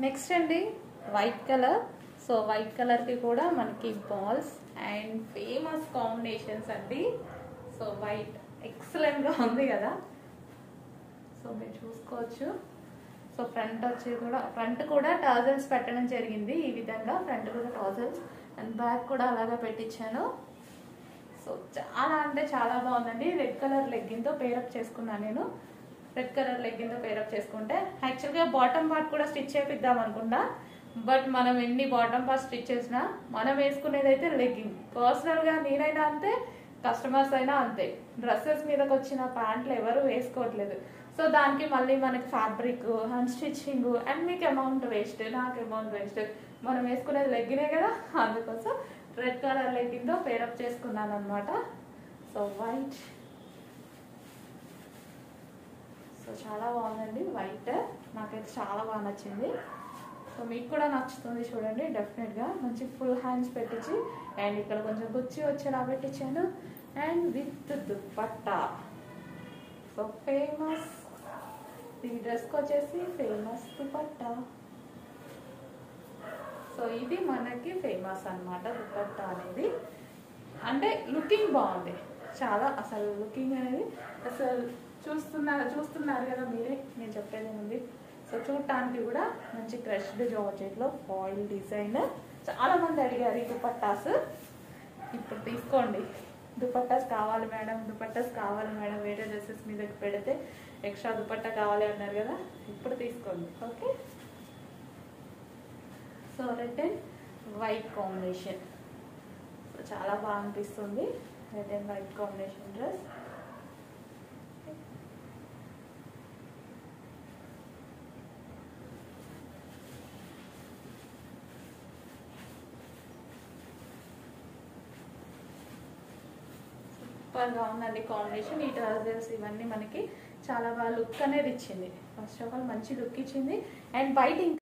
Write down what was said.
Next అండి white colour. So white కలర్కి కూడా మనకి బాల్స్ అండ్ ఫేమస్ కాంబినేషన్స్ అండి. సో వైట్ ఎక్సలెంట్గా ఉంది కదా. సో మీరు చూసుకోవచ్చు. సో ఫ్రంట్ కూడా టాజల్స్ పెట్టడం జరిగింది. ఈ విధంగా ఫ్రంట్ కూడా టాజల్స్ అండ్ బ్యాక్ కూడా అలాగా పెట్టించాను. సో చాలా అంటే చాలా బాగుందండి. రెడ్ కలర్ లెగ్గిన్తో పేరప్ చేసుకున్నాను నేను. రెడ్ కలర్ లెగ్గిన్తో పేరప్ చేసుకుంటే యాక్చువల్గా బాటమ్ పార్ట్ కూడా స్టిచ్ చేపిద్దాం అనుకున్నా. బట్ మనం ఎన్ని బాటమ్ పార్ట్ స్టిచ్ చేసినా మనం వేసుకునేది అయితే లెగ్గింగ్. పర్సనల్గా నేనైనా అంతే, కస్టమర్స్ అయినా అంతే. డ్రెస్సెస్ మీదకి వచ్చిన ప్యాంట్లు ఎవరు వేసుకోవట్లేదు. సో దానికి మళ్ళీ మనకి ఫ్యాబ్రిక్ అండ్ స్టిచ్చింగ్ అండ్ మీకు అమౌంట్ వేస్ట్, నాకు అమౌంట్ వేస్ట్. మనం వేసుకునేది లెగ్గినే కదా, అందుకోసం రెడ్ కలర్ లెగ్గిన్తో పేరప్ చేసుకున్నాను అనమాట. So white. సో చాలా బాగుందండి వైట్. నాకైతే చాలా బాగా నచ్చింది. సో మీకు కూడా నచ్చుతుంది చూడండి డెఫినెట్గా. మంచి ఫుల్ హ్యాండ్స్ పెట్టించి అండ్ ఇక్కడ కొంచెం గుచ్చి వచ్చేలా పెట్టించాను and with dupatta. So famous ఈ డ్రెస్కి వచ్చేసి ఫేమస్ దుపట్టా. సో ఇది మనకి ఫేమస్ అన్నమాట దుపట్టా అనేది. అంటే లుకింగ్ బాగుంది చాలా. అసలు లుకింగ్ అనేది అసలు చూస్తున్నారు కదా మీరే, నేను చెప్పేది ఉంది. సో చూడటానికి కూడా మంచి క్రష్డ్ జార్జెట్లో ఫాయిల్ డిజైన్. చాలా మంది అడిగారు ఈ దుపట్టాస్. ఇప్పుడు తీసుకోండి. దుపట్టాస్ కావాలి మేడం, దుపట్టాస్ కావాలి మేడం, వేరే డ్రెస్సెస్ మీదకి పెడితే ఎక్స్ట్రా దుపట్టా కావాలి అన్నారు కదా, ఇప్పుడు తీసుకోండి. Okay. So red and white combination. So చాలా బాగా అనిపిస్తుంది red and white combination dress. సూపర్గా ఉందండి కాంబినేషన్. ఈ ట్రౌజర్స్ ఇవన్నీ మనకి చాలా బాగా లుక్ అనేది ఇచ్చింది. ఫస్ట్ ఆఫ్ ఆల్ మంచి లుక్ ఇచ్చింది అండ్ బయట